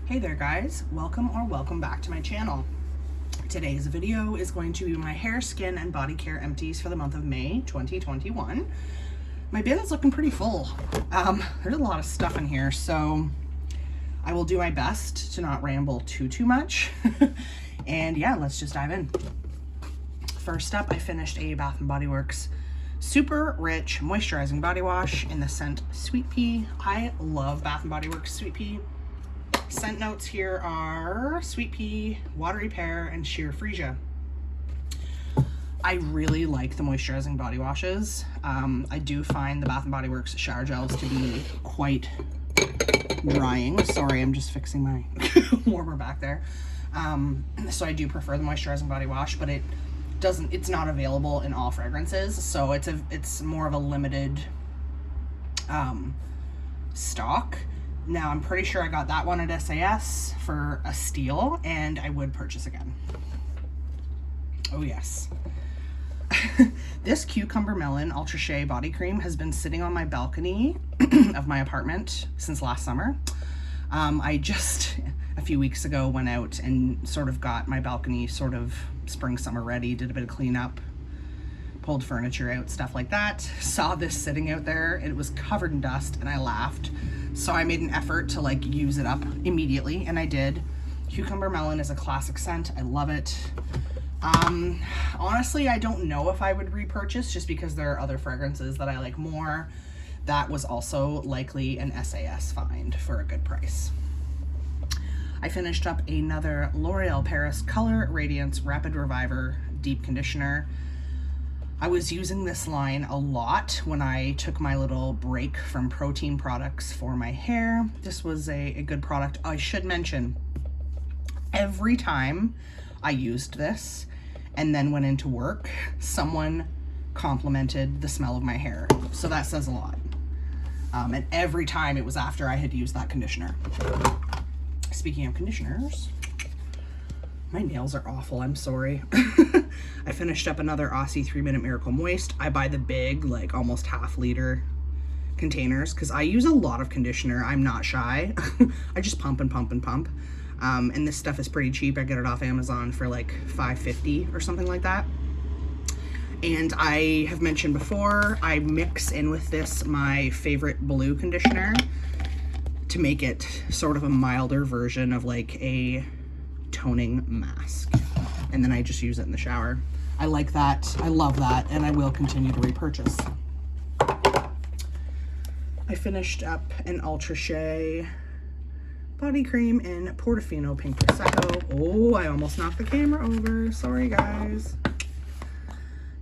Hey there guys, welcome back to my channel. Today's video is going to be my hair, skin, and body care empties for the month of May 2021. My bin is looking pretty full. There's a lot of stuff in here, so I will do my best to not ramble too much. And yeah, let's just dive in. First up, I finished a Bath & Body Works Super Rich Moisturizing Body Wash in the scent Sweet Pea. I love Bath & Body Works Sweet Pea. Scent notes here are Sweet Pea, Watery Pear, and Sheer Freesia. I really like the moisturizing body washes. I do find the Bath & Body Works shower gels to be quite drying. Sorry, I'm just fixing my warmer back there. So I do prefer the moisturizing body wash, but it's not available in all fragrances, so it's more of a limited stock. Now, I'm pretty sure I got that one at SAS for a steal, and I would purchase again. Oh, yes. This Cucumber Melon Ultra Shea body cream has been sitting on my balcony of my apartment since last summer. I just, a few weeks ago, went out and sort of got my balcony sort of spring-summer ready, did a bit of cleanup, pulled furniture out, stuff like that. Saw this sitting out there. It was covered in dust, and I laughed. So I made an effort to like use it up immediately, and I did. Cucumber Melon is a classic scent. I love it. Honestly, I don't know if I would repurchase just because there are other fragrances that I like more. That was also likely an SAS find for a good price. I finished up another L'Oreal Paris Color Radiance Rapid Reviver Deep Conditioner. I was using this line a lot when I took my little break from protein products for my hair. This was a good product. I should mention, every time I used this and then went into work, someone complimented the smell of my hair. So that says a lot. And every time it was after I had used that conditioner. Speaking of conditioners, my nails are awful, I'm sorry. I finished up another Aussie 3-Minute Miracle Moist. I buy the big, like almost half-liter containers because I use a lot of conditioner. I'm not shy. I just pump and pump and pump. And this stuff is pretty cheap. I get it off Amazon for like $5.50 or something like that. And I have mentioned before, I mix in with this my favorite blue conditioner to make it sort of a milder version of like a toning mask, and then I just use it in the shower. I like that. I love that, and I will continue to repurchase. I finished up an Ultra Shea body cream in Portofino Pink Prosecco. Oh, I almost knocked the camera over. Sorry, guys.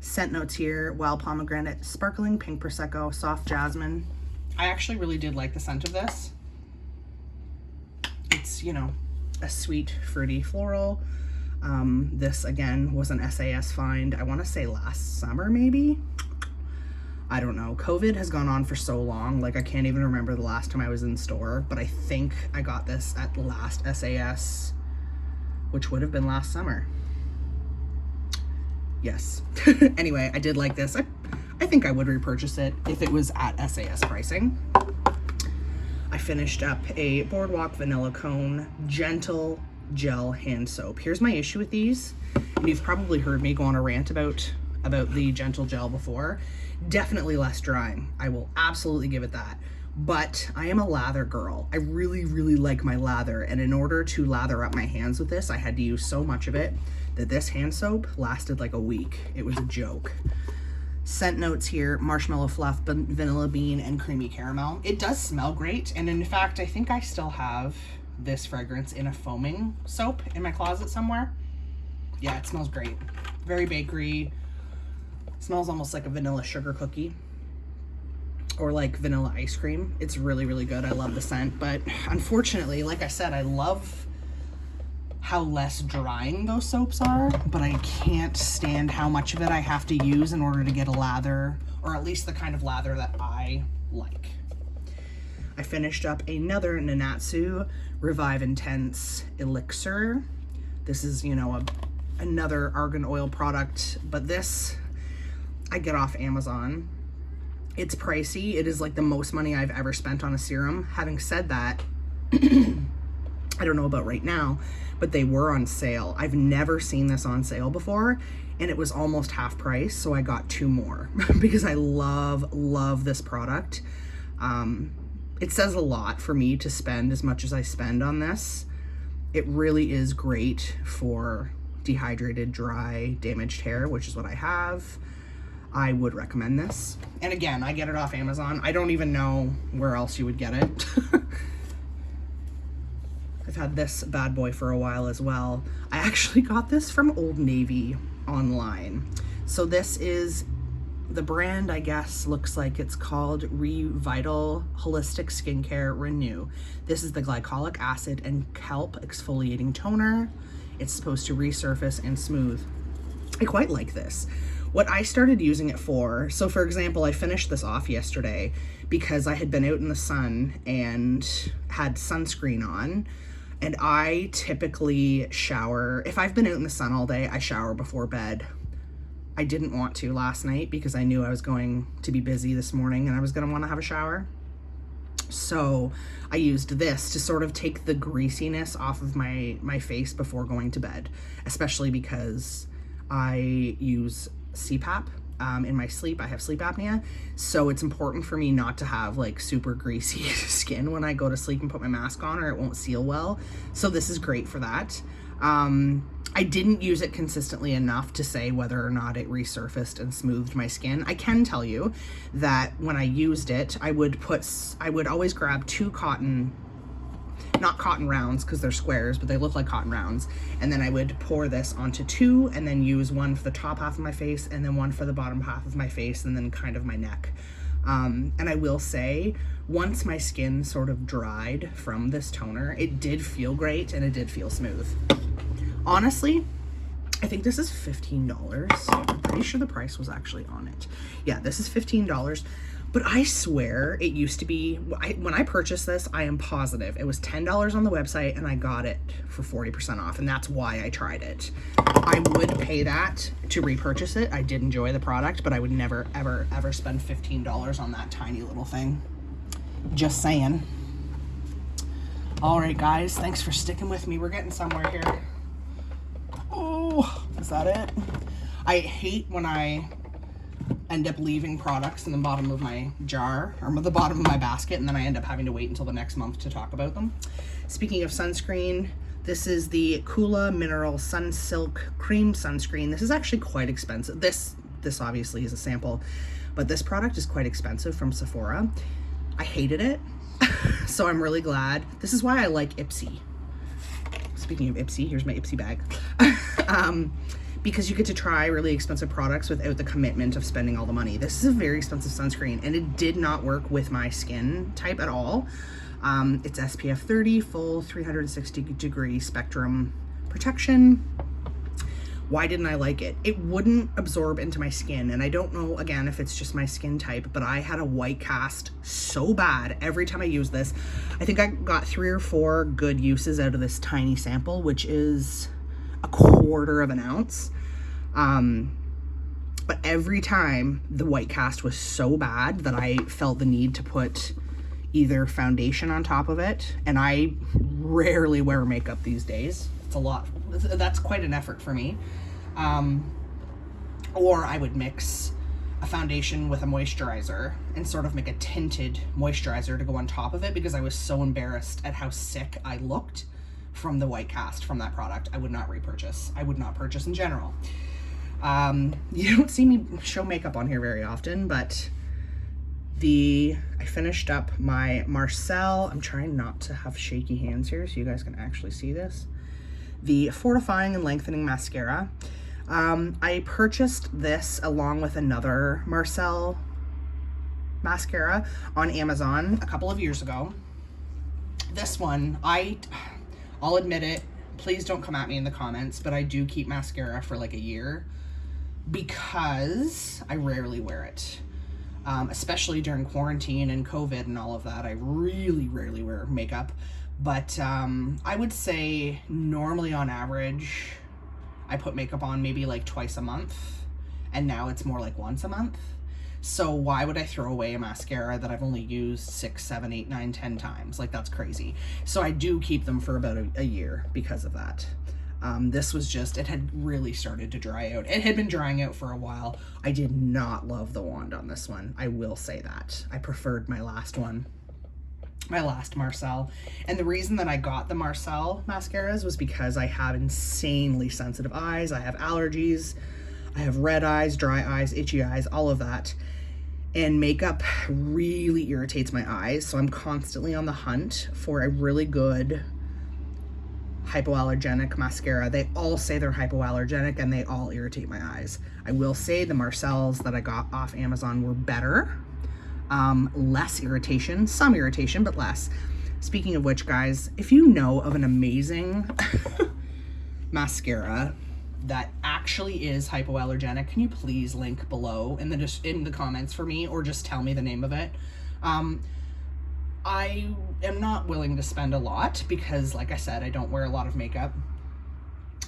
Scent notes here: Wild Pomegranate, Sparkling Pink Prosecco, Soft Jasmine. I actually really did like the scent of this. It's, you know, a sweet, fruity floral. This again was an SAS find. I want to say last summer, maybe. I don't know. COVID has gone on for so long. Like, I can't even remember the last time I was in store, but I think I got this at last SAS, which would have been last summer. Yes. Anyway, I did like this. I think I would repurchase it if it was at SAS pricing. I finished up a Boardwalk Vanilla Cone Gentle Gel Hand Soap. Here's my issue with these, and you've probably heard me go on a rant about the Gentle Gel before. Definitely less drying. I will absolutely give it that. But I am a lather girl. I really like my lather, and in order to lather up my hands with this, I had to use so much of it that this hand soap lasted like a week. It was a joke. Scent notes here: Marshmallow Fluff, Vanilla Bean, and Creamy Caramel. It does smell great, and in fact, I think I still have this fragrance in a foaming soap in my closet somewhere. Yeah, it smells great. Very bakery. Smells almost like a vanilla sugar cookie or like vanilla ice cream. It's really good. I love the scent, but unfortunately, like I said, I love how less drying those soaps are, but I can't stand how much of it I have to use in order to get a lather, or at least the kind of lather that I like. I finished up another Nanatsu Revive Intense Elixir. This is, you know, another argan oil product, but this I get off Amazon. It's pricey. It is like the most money I've ever spent on a serum. Having said that, I don't know about right now, but they were on sale. I've never seen this on sale before, and it was almost half price, so I got 2 more because I love this product. It says a lot for me to spend as much as I spend on this. It really is great for dehydrated, dry, damaged hair, which is what I have. I would recommend this. And again, I get it off Amazon. I don't even know where else you would get it. I've had this bad boy for a while as well. I actually got this from Old Navy online. So this is the brand, I guess, looks like it's called Revital Holistic Skincare Renew. This is the glycolic acid and kelp exfoliating toner. It's supposed to resurface and smooth. I quite like this. What I started using it for, so for example, I finished this off yesterday because I had been out in the sun and had sunscreen on. And I typically shower, if I've been out in the sun all day, I shower before bed. I didn't want to last night because I knew I was going to be busy this morning and I was going to want to have a shower. So I used this to sort of take the greasiness off of my face before going to bed, especially because I use CPAP. In my sleep. I have sleep apnea, so it's important for me not to have like super greasy skin when I go to sleep and put my mask on, or it won't seal well. So this is great for that. I didn't use it consistently enough to say whether or not it resurfaced and smoothed my skin. I can tell you that when I used it, I would always grab 2 cotton, not cotton rounds because they're squares, but they look like cotton rounds. And then I would pour this onto 2 and then use one for the top half of my face and then one for the bottom half of my face and then kind of my neck. And I will say, once my skin sort of dried from this toner, it did feel great and it did feel smooth. Honestly, I think this is $15. I'm pretty sure the price was actually on it. Yeah, this is $15. But I swear it used to be, when I purchased this, I am positive it was $10 on the website and I got it for 40% off, and that's why I tried it. I would pay that to repurchase it. I did enjoy the product, but I would never, ever, ever spend $15 on that tiny little thing. Just saying. All right, guys, thanks for sticking with me. We're getting somewhere here. Oh, is that it? I hate when I end up leaving products in the bottom of my jar or the bottom of my basket, and then I end up having to wait until the next month to talk about them. Speaking of sunscreen, this is the Kula Mineral Sun Silk Cream Sunscreen. This is actually quite expensive. This obviously is a sample, but this product is quite expensive from Sephora. I hated it, so I'm really glad. This is why I like Ipsy. Speaking of Ipsy, here's my Ipsy bag. Because you get to try really expensive products without the commitment of spending all the money. This is a very expensive sunscreen, and it did not work with my skin type at all. It's SPF 30, full 360-degree spectrum protection. Why didn't I like it? It wouldn't absorb into my skin, and I don't know, again, if it's just my skin type, but I had a white cast so bad every time I used this. I think I got 3 or 4 good uses out of this tiny sample, which is a 1/4 of an ounce. But every time the white cast was so bad that I felt the need to put either foundation on top of it, and I rarely wear makeup these days. It's a lot. That's quite an effort for me. Or I would mix a foundation with a moisturizer and sort of make a tinted moisturizer to go on top of it, because I was so embarrassed at how sick I looked from the white cast from that product. I would not repurchase. I would not purchase in general. You don't see me show makeup on here very often, but I finished up my Marcel. I'm trying not to have shaky hands here so you guys can actually see this. The Fortifying and Lengthening Mascara. I purchased this along with another Marcel mascara on Amazon a couple of years ago. This one, I'll admit it, please don't come at me in the comments, but I do keep mascara for like a year because I rarely wear it. Especially during quarantine and COVID and all of that, I really rarely wear makeup. But I would say normally on average, I put makeup on maybe like twice a month, and now it's more like once a month. So why would I throw away a mascara that I've only used 6, 7, 8, 9, 10 times? Like, that's crazy. So I do keep them for about a year because of that. This was just, it had really started to dry out. It had been drying out for a while. I did not love the wand on this one. I will say that. I preferred my last one, my last Marcel. And the reason that I got the Marcel mascaras was because I have insanely sensitive eyes. I have allergies. I have red eyes, dry eyes, itchy eyes, all of that. And makeup really irritates my eyes. So I'm constantly on the hunt for a really good hypoallergenic mascara. They all say they're hypoallergenic and they all irritate my eyes. I will say the Marcels that I got off Amazon were better. Less irritation, some irritation, but less. Speaking of which, guys, if you know of an amazing mascara that actually is hypoallergenic, can you please link below in the comments for me, or just tell me the name of it? I am not willing to spend a lot because, like I said, I don't wear a lot of makeup.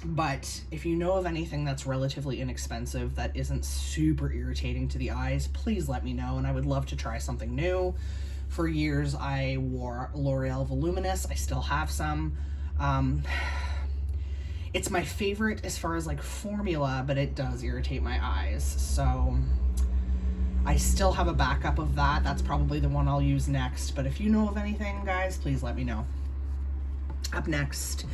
But if you know of anything that's relatively inexpensive that isn't super irritating to the eyes, please let me know, and I would love to try something new. For years I wore L'Oreal Voluminous. I still have some. It's my favorite as far as like formula, but it does irritate my eyes. So I still have a backup of that. That's probably the one I'll use next. But if you know of anything, guys, please let me know. Up next,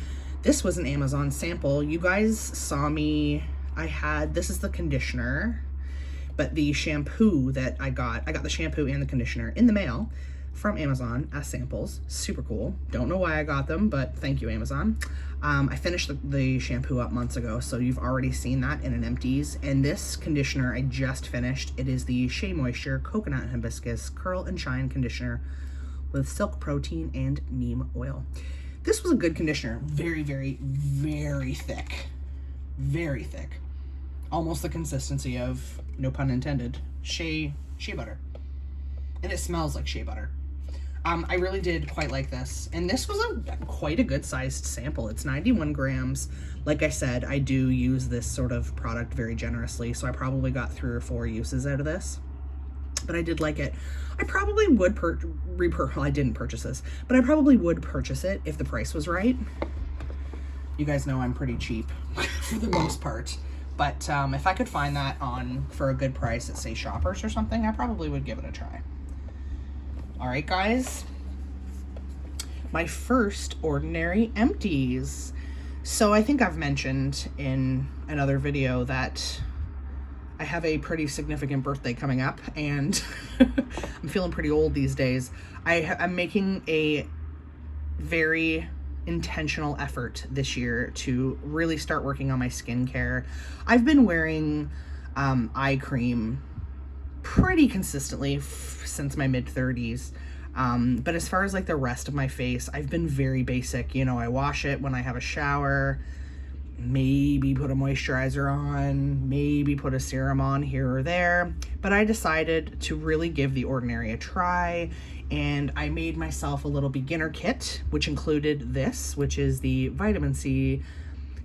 this was an Amazon sample. You guys saw me, this is the conditioner, but the shampoo that I got the shampoo and the conditioner in the mail from Amazon as samples. Super cool. Don't know why I got them, but thank you, Amazon. I finished the shampoo up months ago, so you've already seen that in an Empties. And this conditioner I just finished. It is the Shea Moisture Coconut Hibiscus Curl and Shine Conditioner with silk protein and neem oil. This was a good conditioner. Very, very, very thick. Very thick. Almost the consistency of, no pun intended, shea butter. And it smells like shea butter. I really did quite like this. And this was quite a good sized sample. It's 91 grams. Like I said, I do use this sort of product very generously, so I probably got 3 or 4 uses out of this. But I did like it. I probably would I didn't purchase this, but I probably would purchase it if the price was right. You guys know I'm pretty cheap for the most part. But if I could find that for a good price at, say, Shoppers or something, I probably would give it a try. All right, guys. My first ordinary Empties. So I think I've mentioned in another video that I have a pretty significant birthday coming up, and I'm feeling pretty old these days. I'm making a very intentional effort this year to really start working on my skincare. I've been wearing eye cream pretty consistently since my mid-30s. But as far as like the rest of my face, I've been very basic. You know, I wash it when I have a shower, maybe put a moisturizer on, maybe put a serum on here or there. But I decided to really give The Ordinary a try, and I made myself a little beginner kit, which included this, which is the Vitamin C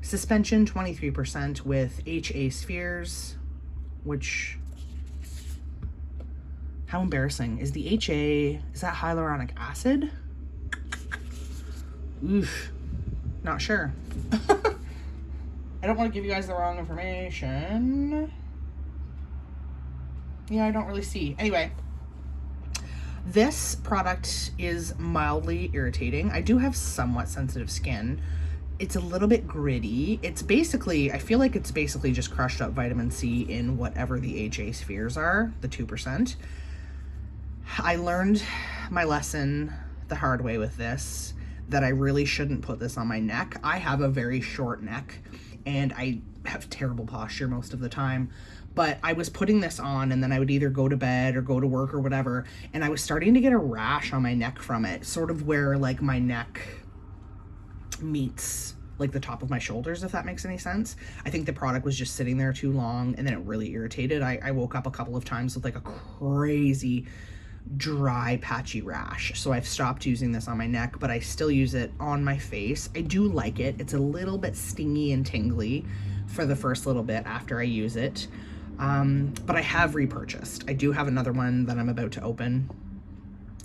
Suspension 23% with HA Spheres, which... How embarrassing. Is the HA, is that hyaluronic acid? Oof, not sure. I don't want to give you guys the wrong information. Yeah, I don't really see. Anyway, this product is mildly irritating. I do have somewhat sensitive skin. It's a little bit gritty. It's basically, I feel like it's basically just crushed up vitamin C in whatever the HA spheres are, the 2%. I learned my lesson the hard way with this, that I really shouldn't put this on my neck. I have a very short neck and I have terrible posture most of the time, but I was putting this on and then I would either go to bed or go to work or whatever, and I was starting to get a rash on my neck from it, sort of where like my neck meets like the top of my shoulders, if that makes any sense. I think the product was just sitting there too long and then it really irritated. I woke up a couple of times with like a crazy dry patchy rash, so I've stopped using this on my neck, but I still use it on my face. I do like it. It's a little bit stingy and tingly for the first little bit after I use it. But I have repurchased. I do have another one that I'm about to open.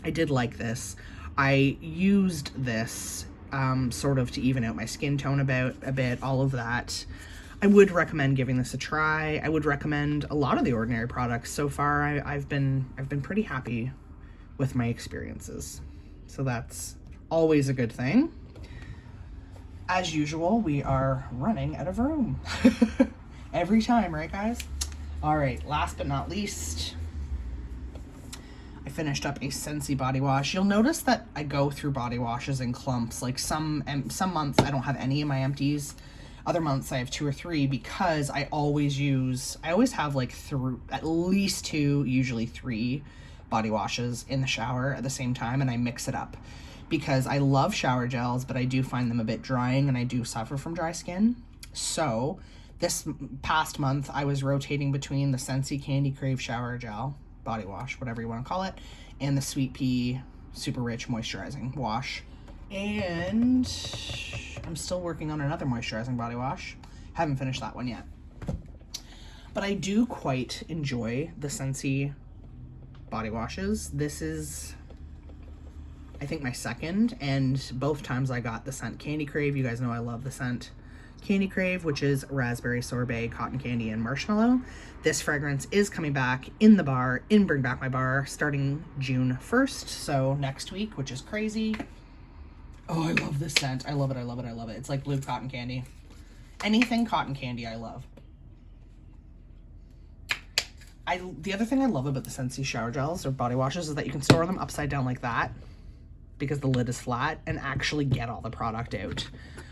I did like this. I used this sort of to even out my skin tone a bit, all of that. I would recommend giving this a try. I would recommend a lot of the Ordinary products. So far, I've been pretty happy with my experiences. So that's always a good thing. As usual, we are running out of room. Every time, right guys? All right, last but not least, I finished up a Scentsy body wash. You'll notice that I go through body washes in clumps. Like some months I don't have any in my empties. Other months I have 2 or 3 because I always have like at least 2, usually 3 body washes in the shower at the same time, and I mix it up because I love shower gels, but I do find them a bit drying and I do suffer from dry skin. So this past month I was rotating between the Scentsy Candy Crave shower gel, body wash, whatever you want to call it, and the Sweet Pea Super Rich Moisturizing wash. And I'm still working on another moisturizing body wash. Haven't finished that one yet. But I do quite enjoy the Scentsy body washes. This is, I think, my second, and both times I got the scent Candy Crave. You guys know I love the scent Candy Crave, which is raspberry sorbet, cotton candy, and marshmallow. This fragrance is coming back in the bar, in Bring Back My Bar, starting June 1st, so next week, which is crazy. Oh, I love this scent. I love it, I love it, I love it. It's like blue cotton candy. Anything cotton candy, I love. The other thing I love about the Scentsy shower gels or body washes is that you can store them upside down like that because the lid is flat and actually get all the product out.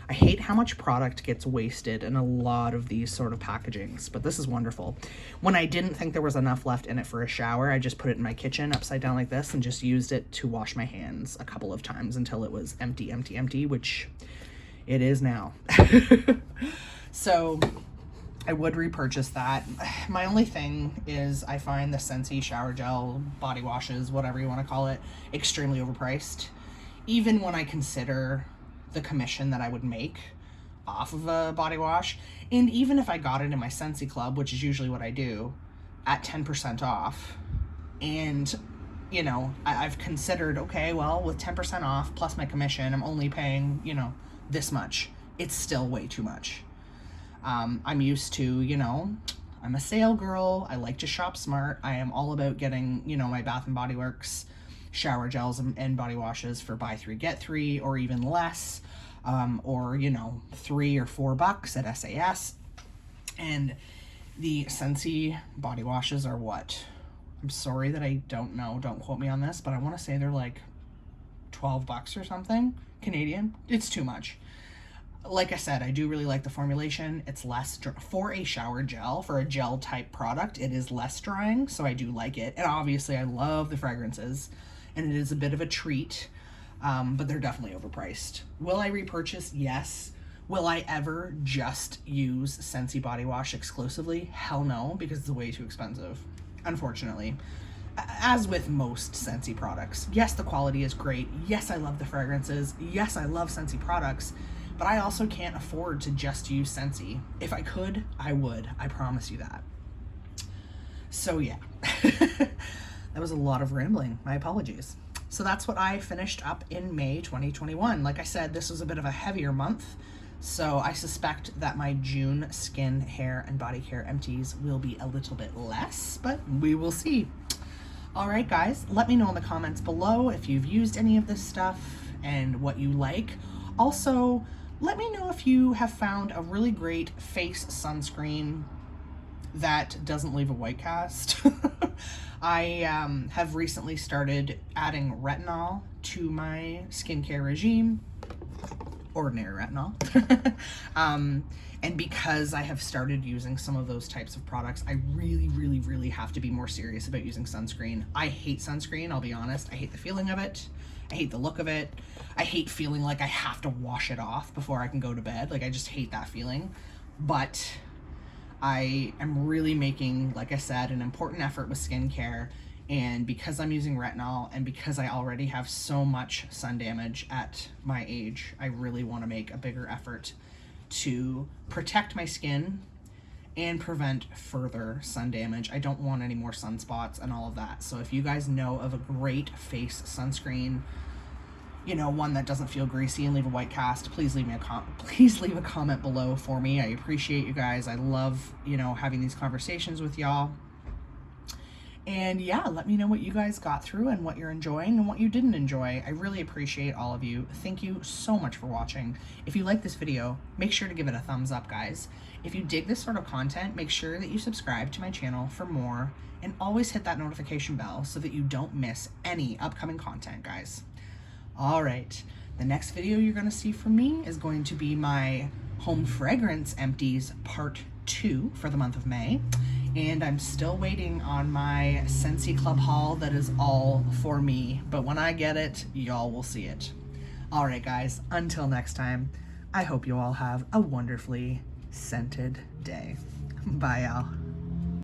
I hate how much product gets wasted in a lot of these sort of packagings, but this is wonderful. When I didn't think there was enough left in it for a shower, I just put it in my kitchen upside down like this and just used it to wash my hands a couple of times until it was empty, empty, empty, which it is now. So I would repurchase that. My only thing is I find the Scentsy shower gel, body washes, whatever you want to call it, extremely overpriced. Even when I consider the commission that I would make off of a body wash, and even if I got it in my Scentsy club, which is usually what I do, at 10% off, and you know, I've considered, okay, well, with 10% off plus my commission, I'm only paying, you know, this much. It's still way too much. I'm used to, you know, I'm a sale girl. I like to shop smart. I am all about getting, you know, my Bath and Body Works shower gels and body washes for buy 3 get 3 or even less, or you know, $3 or $4 at SAS. And the Scentsy body washes are what? I'm sorry that I don't know, don't quote me on this, but I want to say they're like $12 or something Canadian. It's too much. Like I said, I do really like the formulation. It's less for a shower gel, for a gel type product, it is less drying, so I do like it. And obviously I love the fragrances, and it is a bit of a treat, but they're definitely overpriced. Will I repurchase? Yes. Will I ever just use Scentsy body wash exclusively? Hell no, because it's way too expensive, unfortunately. As with most Scentsy products. Yes, the quality is great. Yes, I love the fragrances. Yes, I love Scentsy products, but I also can't afford to just use Scentsy. If I could, I would. I promise you that. So yeah. That was a lot of rambling. My apologies. So that's what I finished up in May 2021. Like I said, this was a bit of a heavier month, so I suspect that my June skin, hair, and body care empties will be a little bit less, but we will see. All right, guys, let me know in the comments below if you've used any of this stuff and what you like. Also, let me know if you have found a really great face sunscreen that doesn't leave a white cast. I have recently started adding retinol to my skincare regime, ordinary retinol. And because I have started using some of those types of products, I really, really, really have to be more serious about using sunscreen. I hate sunscreen, I'll be honest. I hate the feeling of it. I hate the look of it. I hate feeling like I have to wash it off before I can go to bed. Like, I just hate that feeling. But I am really making, like I said, an important effort with skincare, and because I'm using retinol and because I already have so much sun damage at my age, I really want to make a bigger effort to protect my skin and prevent further sun damage. I don't want any more sunspots and all of that. So if you guys know of a great face sunscreen, you know, one that doesn't feel greasy and leave a white cast, please leave a comment below for me. I appreciate you guys. I love, you know, having these conversations with y'all. And yeah, let me know what you guys got through and what you're enjoying and what you didn't enjoy. I really appreciate all of you. Thank you so much for watching. If you like this video, make sure to give it a thumbs up, guys. If you dig this sort of content, make sure that you subscribe to my channel for more, and always hit that notification bell so that you don't miss any upcoming content, guys. All right, the next video you're gonna see from me is going to be my home fragrance empties part 2 for the month of May. And I'm still waiting on my Scentsy Club haul that is all for me. But when I get it, y'all will see it. All right, guys, until next time, I hope you all have a wonderfully scented day. Bye, y'all.